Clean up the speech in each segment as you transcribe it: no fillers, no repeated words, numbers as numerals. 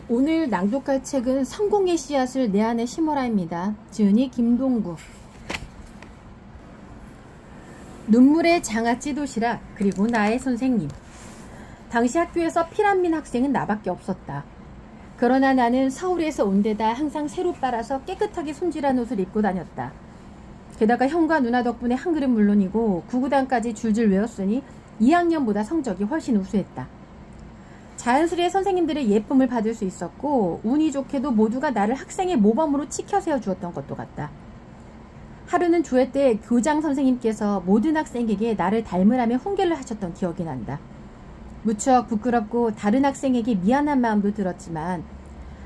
오늘 낭독할 책은 성공의 씨앗을 내 안에 심어라입니다. 지은이 김동구. 눈물의 장아찌 도시락, 그리고 나의 선생님. 당시 학교에서 피란민 학생은 나밖에 없었다. 그러나 나는 서울에서 온 데다 항상 새로 빨아서 깨끗하게 손질한 옷을 입고 다녔다. 게다가 형과 누나 덕분에 한글은 물론이고 구구단까지 줄줄 외웠으니 2학년보다 성적이 훨씬 우수했다. 자연스레 선생님들의 예쁨을 받을 수 있었고 운이 좋게도 모두가 나를 학생의 모범으로 치켜 세워주었던 것도 같다. 하루는 주회 때 교장 선생님께서 모든 학생에게 나를 닮으라며 훈계를 하셨던 기억이 난다. 무척 부끄럽고 다른 학생에게 미안한 마음도 들었지만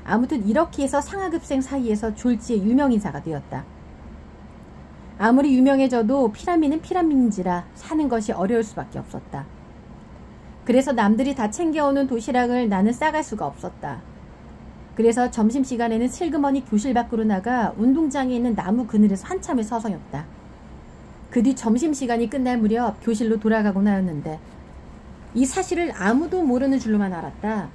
아무튼 이렇게 해서 상하급생 사이에서 졸지의 유명인사가 되었다. 아무리 유명해져도 피라미는 피라미인지라 사는 것이 어려울 수밖에 없었다. 그래서 남들이 다 챙겨오는 도시락을 나는 싸갈 수가 없었다. 그래서 점심시간에는 슬그머니 교실 밖으로 나가 운동장에 있는 나무 그늘에서 한참을 서성였다. 그 뒤 점심시간이 끝날 무렵 교실로 돌아가곤 하였는데 이 사실을 아무도 모르는 줄로만 알았다.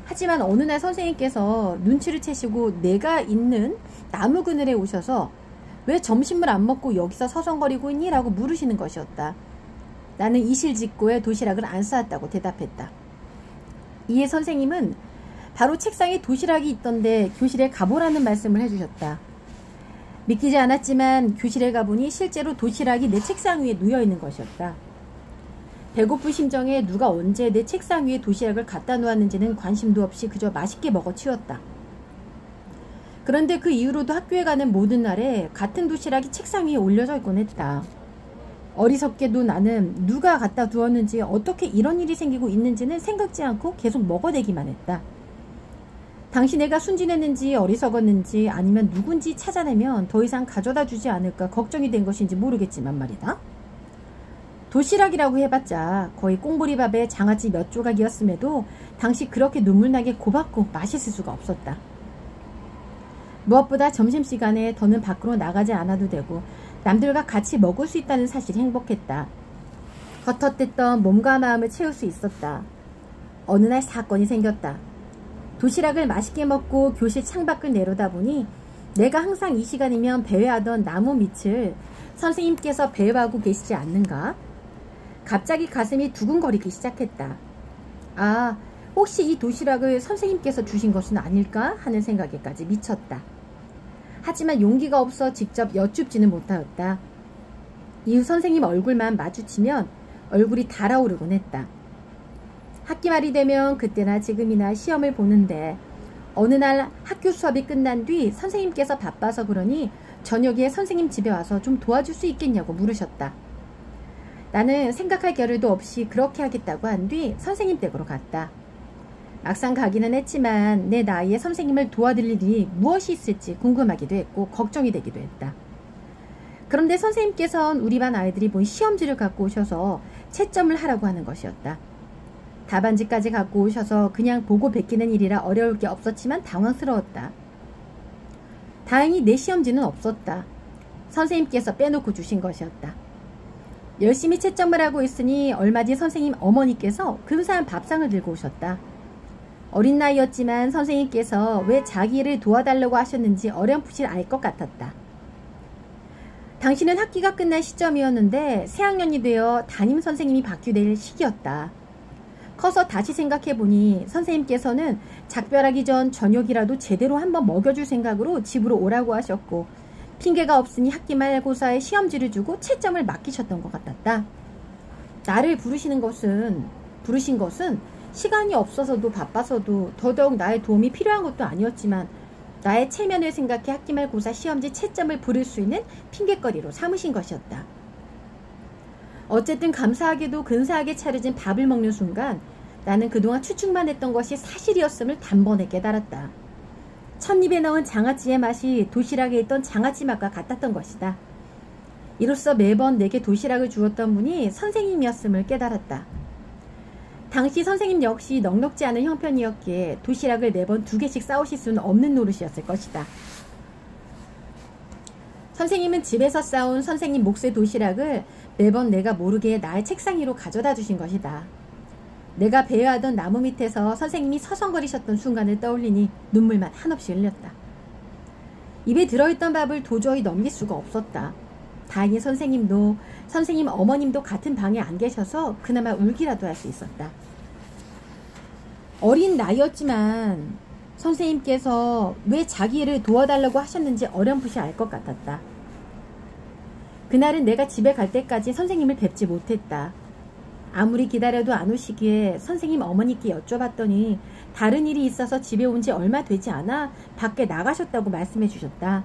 하지만 어느 날 선생님께서 눈치를 채시고 내가 있는 나무 그늘에 오셔서 왜 점심을 안 먹고 여기서 서성거리고 있니? 라고 물으시는 것이었다. 나는 이실직고에 도시락을 안 싸왔다고 대답했다. 이에 선생님은 바로 책상에 도시락이 있던데 교실에 가보라는 말씀을 해주셨다. 믿기지 않았지만 교실에 가보니 실제로 도시락이 내 책상 위에 놓여있는 것이었다. 배고픈 심정에 누가 언제 내 책상 위에 도시락을 갖다 놓았는지는 관심도 없이 그저 맛있게 먹어 치웠다. 그런데 그 이후로도 학교에 가는 모든 날에 같은 도시락이 책상 위에 올려져 있곤 했다. 어리석게도 나는 누가 갖다 두었는지 어떻게 이런 일이 생기고 있는지는 생각지 않고 계속 먹어대기만 했다. 당시 내가 순진했는지 어리석었는지 아니면 누군지 찾아내면 더 이상 가져다 주지 않을까 걱정이 된 것인지 모르겠지만 말이다. 도시락이라고 해봤자 거의 꽁보리밥에 장아찌 몇 조각이었음에도 당시 그렇게 눈물나게 고맙고 맛있을 수가 없었다. 무엇보다 점심시간에 더는 밖으로 나가지 않아도 되고 남들과 같이 먹을 수 있다는 사실이 행복했다. 헛헛댔던 몸과 마음을 채울 수 있었다. 어느 날 사건이 생겼다. 도시락을 맛있게 먹고 교실 창밖을 내려다보니 내가 항상 이 시간이면 배회하던 나무 밑을 선생님께서 배회하고 계시지 않는가? 갑자기 가슴이 두근거리기 시작했다. 아, 혹시 이 도시락을 선생님께서 주신 것은 아닐까? 하는 생각에까지 미쳤다. 하지만 용기가 없어 직접 여쭙지는 못하였다. 이후 선생님 얼굴만 마주치면 얼굴이 달아오르곤 했다. 학기 말이 되면 그때나 지금이나 시험을 보는데 어느 날 학교 수업이 끝난 뒤 선생님께서 바빠서 그러니 저녁에 선생님 집에 와서 좀 도와줄 수 있겠냐고 물으셨다. 나는 생각할 겨를도 없이 그렇게 하겠다고 한 뒤 선생님 댁으로 갔다. 막상 가기는 했지만 내 나이에 선생님을 도와드릴 일이 무엇이 있을지 궁금하기도 했고 걱정이 되기도 했다. 그런데 선생님께서는 우리 반 아이들이 본 시험지를 갖고 오셔서 채점을 하라고 하는 것이었다. 답안지까지 갖고 오셔서 그냥 보고 베끼는 일이라 어려울 게 없었지만 당황스러웠다. 다행히 내 시험지는 없었다. 선생님께서 빼놓고 주신 것이었다. 열심히 채점을 하고 있으니 얼마 뒤 선생님 어머니께서 근사한 밥상을 들고 오셨다. 어린 나이였지만 선생님께서 왜 자기를 도와달라고 하셨는지 어렴풋이 알 것 같았다. 당신은 학기가 끝날 시점이었는데 새학년이 되어 담임 선생님이 바뀌될 시기였다. 커서 다시 생각해보니 선생님께서는 작별하기 전 저녁이라도 제대로 한번 먹여줄 생각으로 집으로 오라고 하셨고 핑계가 없으니 학기 말고사에 시험지를 주고 채점을 맡기셨던 것 같았다. 나를 부르신 것은 시간이 없어서도 바빠서도 더더욱 나의 도움이 필요한 것도 아니었지만 나의 체면을 생각해 학기 말고사 시험지 채점을 부를 수 있는 핑계거리로 삼으신 것이었다. 어쨌든 감사하게도 근사하게 차려진 밥을 먹는 순간 나는 그동안 추측만 했던 것이 사실이었음을 단번에 깨달았다. 찻입에 넣은 장아찌의 맛이 도시락에 있던 장아찌 맛과 같았던 것이다. 이로써 매번 내게 도시락을 주었던 분이 선생님이었음을 깨달았다. 당시 선생님 역시 넉넉지 않은 형편이었기에 도시락을 매번 2개씩 싸오실 수는 없는 노릇이었을 것이다. 선생님은 집에서 싸온 선생님 몫의 도시락을 매번 내가 모르게 나의 책상 위로 가져다 주신 것이다. 내가 배회하던 나무 밑에서 선생님이 서성거리셨던 순간을 떠올리니 눈물만 한없이 흘렸다. 입에 들어있던 밥을 도저히 넘길 수가 없었다. 다행히 선생님 어머님도 같은 방에 안 계셔서 그나마 울기라도 할 수 있었다. 어린 나이였지만 선생님께서 왜 자기를 도와달라고 하셨는지 어렴풋이 알 것 같았다. 그날은 내가 집에 갈 때까지 선생님을 뵙지 못했다. 아무리 기다려도 안 오시기에 선생님 어머니께 여쭤봤더니 다른 일이 있어서 집에 온 지 얼마 되지 않아 밖에 나가셨다고 말씀해 주셨다.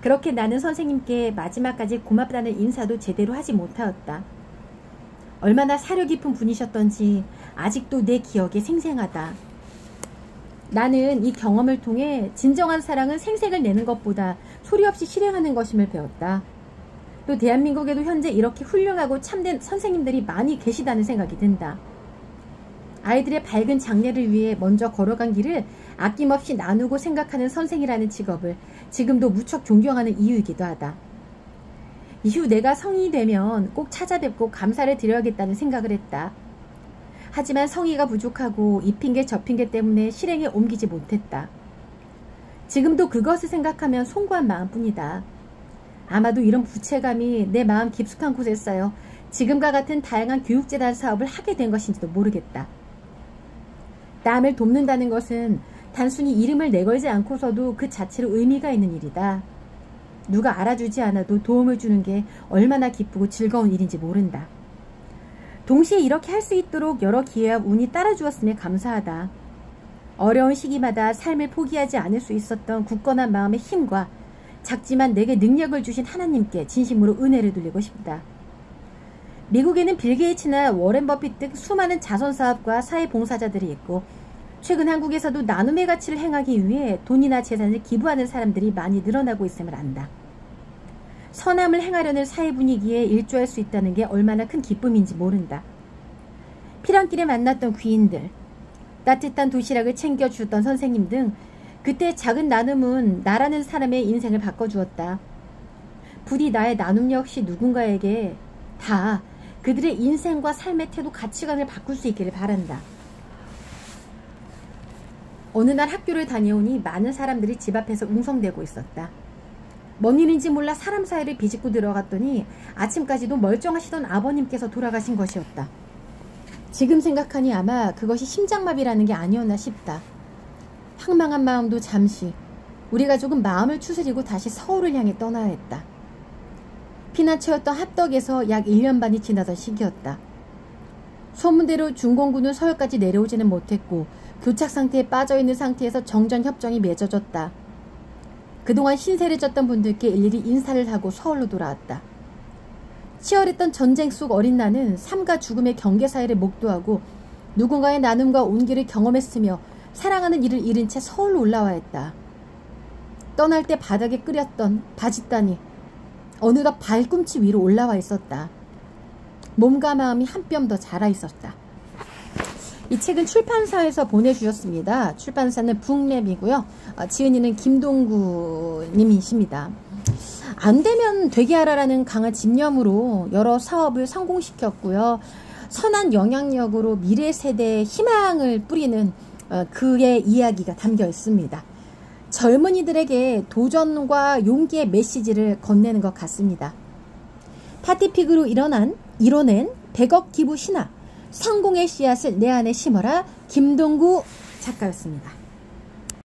그렇게 나는 선생님께 마지막까지 고맙다는 인사도 제대로 하지 못하였다. 얼마나 사려 깊은 분이셨던지 아직도 내 기억에 생생하다. 나는 이 경험을 통해 진정한 사랑은 생색을 내는 것보다 소리 없이 실행하는 것임을 배웠다. 또 대한민국에도 현재 이렇게 훌륭하고 참된 선생님들이 많이 계시다는 생각이 든다. 아이들의 밝은 장래를 위해 먼저 걸어간 길을 아낌없이 나누고 생각하는 선생이라는 직업을 지금도 무척 존경하는 이유이기도 하다. 이후 내가 성인이 되면 꼭 찾아뵙고 감사를 드려야겠다는 생각을 했다. 하지만 성의가 부족하고 이 핑계 저 핑계 때문에 실행에 옮기지 못했다. 지금도 그것을 생각하면 송구한 마음뿐이다. 아마도 이런 부채감이 내 마음 깊숙한 곳에 쌓여 지금과 같은 다양한 교육재단 사업을 하게 된 것인지도 모르겠다. 남을 돕는다는 것은 단순히 이름을 내걸지 않고서도 그 자체로 의미가 있는 일이다. 누가 알아주지 않아도 도움을 주는 게 얼마나 기쁘고 즐거운 일인지 모른다. 동시에 이렇게 할 수 있도록 여러 기회와 운이 따라주었음에 감사하다. 어려운 시기마다 삶을 포기하지 않을 수 있었던 굳건한 마음의 힘과 작지만 내게 능력을 주신 하나님께 진심으로 은혜를 돌리고 싶다. 미국에는 빌 게이츠나 워렌 버핏 등 수많은 자선사업과 사회봉사자들이 있고 최근 한국에서도 나눔의 가치를 행하기 위해 돈이나 재산을 기부하는 사람들이 많이 늘어나고 있음을 안다. 선함을 행하려는 사회 분위기에 일조할 수 있다는 게 얼마나 큰 기쁨인지 모른다. 피랑길에 만났던 귀인들, 따뜻한 도시락을 챙겨주던 선생님 등 그때 작은 나눔은 나라는 사람의 인생을 바꿔주었다. 부디 나의 나눔 역시 누군가에게 다 그들의 인생과 삶의 태도, 가치관을 바꿀 수 있기를 바란다. 어느 날 학교를 다녀오니 많은 사람들이 집 앞에서 웅성대고 있었다. 뭔 일인지 몰라 사람 사이를 비집고 들어갔더니 아침까지도 멀쩡하시던 아버님께서 돌아가신 것이었다. 지금 생각하니 아마 그것이 심장마비라는 게 아니었나 싶다. 황망한 마음도 잠시 우리 가족은 마음을 추스리고 다시 서울을 향해 떠나야 했다. 피난처였던 합덕에서 약 1년 반이 지나던 시기였다. 소문대로 중공군은 서울까지 내려오지는 못했고 교착 상태에 빠져있는 상태에서 정전협정이 맺어졌다. 그동안 신세를 졌던 분들께 일일이 인사를 하고 서울로 돌아왔다. 치열했던 전쟁 속 어린 나는 삶과 죽음의 경계 사이를 목도하고 누군가의 나눔과 온기를 경험했으며 사랑하는 이를 잃은 채 서울로 올라와야 했다. 떠날 때 바닥에 끓였던 바짓단이 어느덧 발꿈치 위로 올라와 있었다. 몸과 마음이 한 뼘 더 자라 있었다. 이 책은 출판사에서 보내주셨습니다. 출판사는 북랩이고요. 지은이는 김동구 님이십니다. 안 되면 되게 하라라는 강한 집념으로 여러 사업을 성공시켰고요. 선한 영향력으로 미래 세대에 희망을 뿌리는 그의 이야기가 담겨 있습니다. 젊은이들에게 도전과 용기의 메시지를 건네는 것 같습니다. 파티픽으로 이뤄낸 100억 기부 신화, 성공의 씨앗을 내 안에 심어라. 김동구 작가였습니다.